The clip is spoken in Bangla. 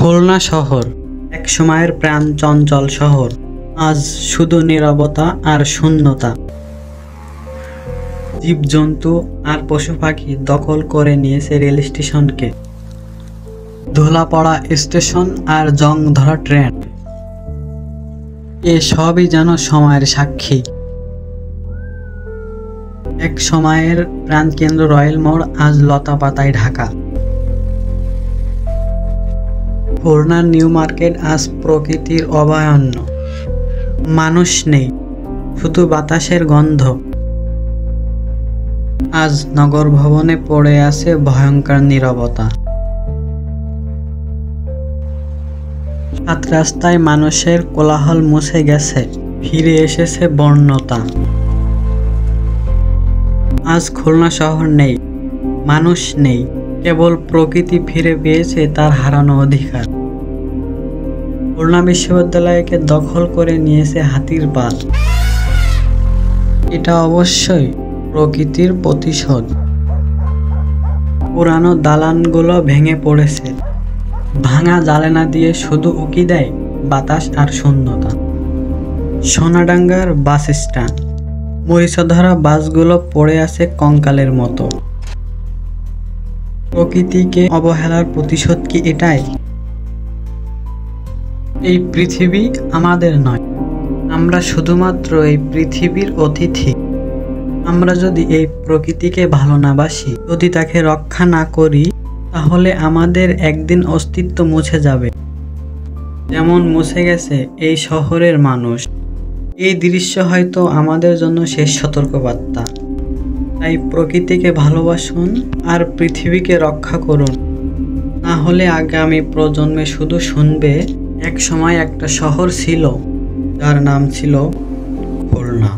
খুলনা শহর এক সময়ের প্রাণ চঞ্চল শহর, আজ শুধু নীরবতা আর শূন্যতা। জীবজন্তু আর পশু পাখি দখল করে নিয়েছে রেল স্টেশনকে। ধুলা পড়া স্টেশন আর জং ধরা ট্রেন, এ সবই যেন সময়ের সাক্ষী। এক সময়ের প্রাণকেন্দ্র রয়েল মোড় আজ লতা পাতায় ঢাকা। খুলনার নিউ মার্কেট আজ প্রকৃতির অভয়ারণ্য। মানুষ নেই, শুধু বাতাসের গন্ধ। আজ নগর ভবনে পড়ে আছে ভয়ঙ্কর নীরবতা। সাত রাস্তায় মানুষের কোলাহল মুছে গেছে, ফিরে এসেছে বর্ণতা। আজ খুলনা শহর নেই, মানুষ নেই, কেবল প্রকৃতি ফিরে পেয়েছে তার হারানো অধিকার। খুলনা বিশ্ববিদ্যালয়কে দখল করে নিয়েছে হাতির পাল। এটা অবশ্যই প্রকৃতির প্রতিশোধ। পুরানো দালানগুলো ভেঙে পড়েছে, ভাঙা জানালা দিয়ে শুধু উকি দেয় বাতাস আর শূন্যতা। সোনাডাঙ্গার বাস স্ট্যান্ড, মরিচা বাসগুলো পড়ে আছে কঙ্কালের মতো। প্রকৃতিকে অবহেলার প্রতিশোধ কি এটাই? এই পৃথিবী আমাদের নয়, আমরা শুধুমাত্র এই পৃথিবীর অতিথি। আমরা যদি এই প্রকৃতিকে ভালো না বাসি, যদি তাকে রক্ষা না করি, তাহলে আমাদের একদিন অস্তিত্ব মুছে যাবে, যেমন মুছে গেছে এই শহরের মানুষ। এই দৃশ্য হয়তো আমাদের জন্য শেষ সতর্কবার্তা। তাই প্রকৃতিকে ভালোবাসুন আর পৃথিবীকে রক্ষা করুন, না হলে আগামী প্রজন্মে শুধু শুনবে এক সময় একটা শহর ছিল যার নাম ছিল খুলনা।